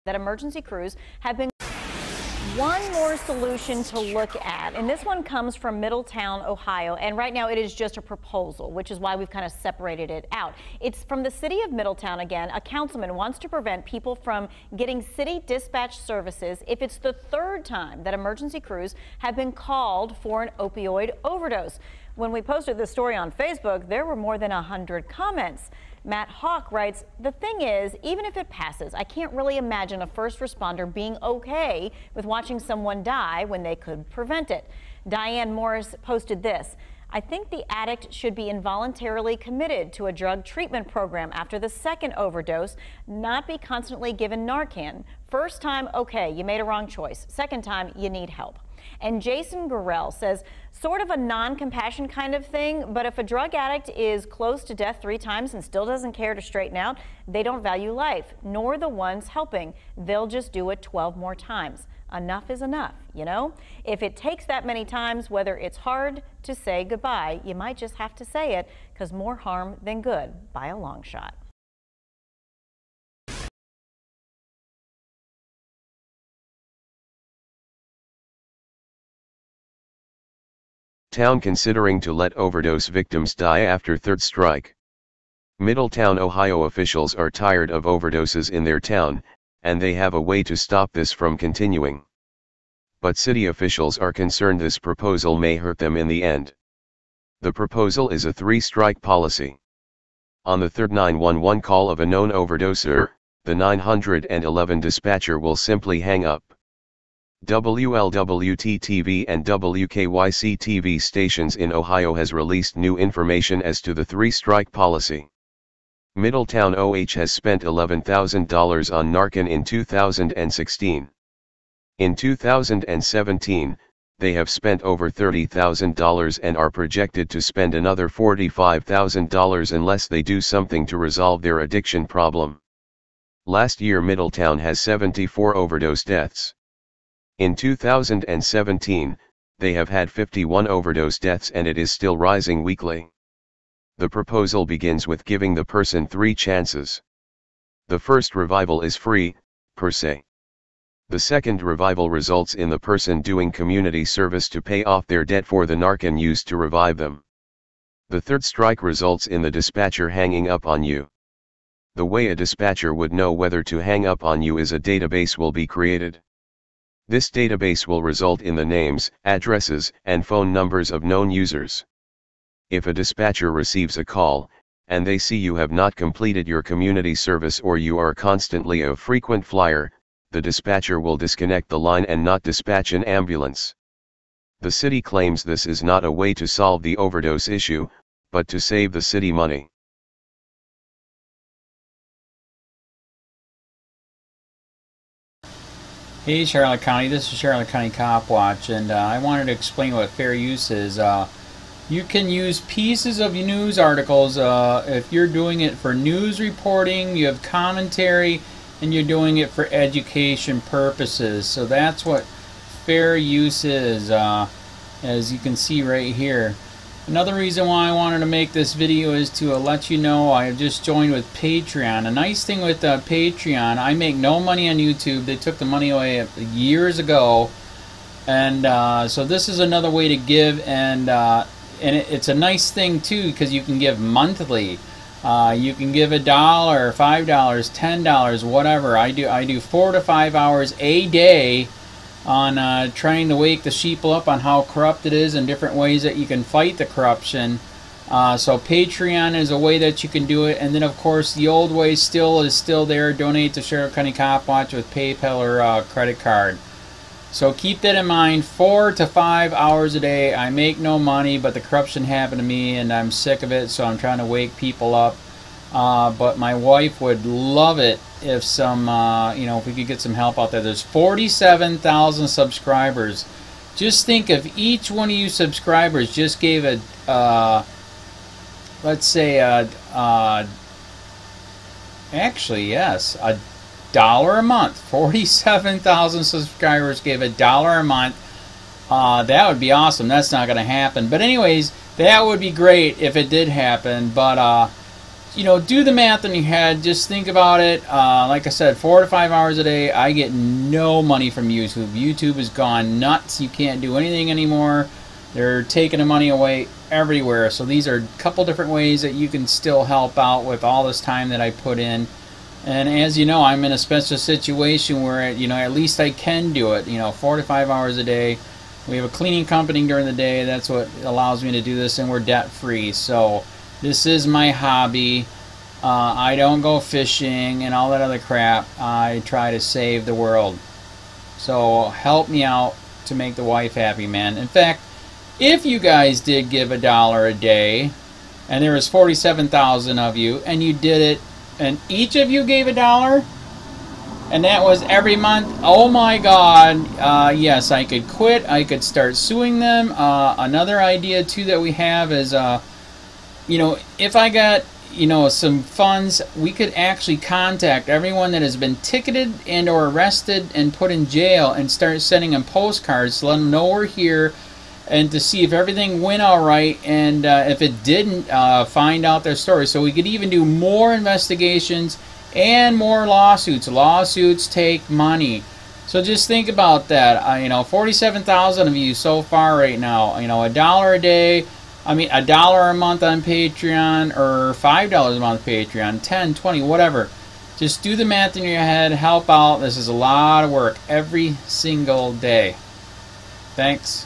that emergency crews have been. One more solution to look at, and this one comes from Middletown, Ohio, and right now it is just a proposal, which is why we've kind of separated it out. It's from the city of Middletown again. A councilman wants to prevent people from getting city dispatch services if it's the third time that emergency crews have been called for an opioid overdose. When we posted this story on Facebook, there were more than 100 comments. Matt Hawk writes, the thing is, even if it passes, I can't really imagine a first responder being okay with watching someone die when they could prevent it. Diane Morris posted this. I think the addict should be involuntarily committed to a drug treatment program after the second overdose, not be constantly given Narcan. First time, okay, you made a wrong choice. Second time, you need help. And Jason Gorell says, sort of a non-compassion kind of thing, but if a drug addict is close to death 3 times and still doesn't care to straighten out, they don't value life, nor the ones helping. They'll just do it 12 more times. Enough is enough, you know? If it takes that many times, whether it's hard to say goodbye, you might just have to say it, because more harm than good by a long shot. Town considering to let overdose victims die after third strike. Middletown, Ohio officials are tired of overdoses in their town, and they have a way to stop this from continuing. But city officials are concerned this proposal may hurt them in the end. The proposal is a 3-strike policy. On the third 911 call of a known overdoser, the 911 dispatcher will simply hang up. WLWT-TV and WKYC-TV stations in Ohio has released new information as to the 3-strike policy. Middletown OH has spent $11,000 on Narcan in 2016. In 2017, they have spent over $30,000 and are projected to spend another $45,000 unless they do something to resolve their addiction problem. Last year Middletown has 74 overdose deaths. In 2017, they have had 51 overdose deaths and it is still rising weekly. The proposal begins with giving the person 3 chances. The first revival is free, per se. The second revival results in the person doing community service to pay off their debt for the Narcan used to revive them. The third strike results in the dispatcher hanging up on you. The way a dispatcher would know whether to hang up on you is a database will be created. This database will result in the names, addresses, and phone numbers of known users. If a dispatcher receives a call, and they see you have not completed your community service or you are constantly a frequent flyer, the dispatcher will disconnect the line and not dispatch an ambulance. The city claims this is not a way to solve the overdose issue, but to save the city money. Hey Charlotte County, this is Charlotte County COPWATCH, and I wanted to explain what fair use is. You can use pieces of news articles if you're doing it for news reporting, you have commentary, and you're doing it for education purposes. So that's what fair use is, as you can see right here. Another reason why I wanted to make this video is to let you know I have just joined with Patreon. A nice thing with Patreon, I make no money on YouTube. They took the money away years ago, and so this is another way to give, and it's a nice thing too because you can give monthly. You can give $1, $5, $10, whatever. I do 4 to 5 hours a day on trying to wake the sheeple up on how corrupt it is and different ways that you can fight the corruption. So Patreon is a way that you can do it, and then of course the old way is still there. Donate to Charlotte County COPWATCH with PayPal or credit card. So keep that in mind. 4 to 5 hours a day. I make no money, but the corruption happened to me and I'm sick of it, so I'm trying to wake people up. But my wife would love it if if we could get some help out there. There's 47,000 subscribers. Just think if each one of you subscribers just gave let's say actually yes, $1 a month. 47,000 subscribers gave $1 a month. That would be awesome. That's not going to happen. But anyways, that would be great if it did happen. But do the math in your head. Just think about it. Like I said, 4 to 5 hours a day. I get no money from YouTube. YouTube has gone nuts. You can't do anything anymore. They're taking the money away everywhere. So these are a couple different ways that you can still help out with all this time that I put in. And as you know, I'm in a special situation where, at least I can do it. 4 to 5 hours a day. We have a cleaning company during the day. That's what allows me to do this, and we're debt free. So this is my hobby. I don't go fishing and all that other crap. I try to save the world. So help me out to make the wife happy, man. In fact, if you guys did give $1 a day, and there was 47,000 of you, and you did it, and each of you gave $1, and that was every month, oh my God, yes, I could quit. I could start suing them. Another idea too that we have is, if I got, some funds, we could actually contact everyone that has been ticketed and or arrested and put in jail and start sending them postcards to let them know we're here, and to see if everything went all right, and if it didn't, find out their story. So we could even do more investigations and more lawsuits. Lawsuits take money. So just think about that. 47,000 of you so far right now. $1 a day. $1 a month on Patreon, or $5 a month Patreon, 10, 20, whatever. Just do the math in your head. Help out. This is a lot of work every single day. Thanks.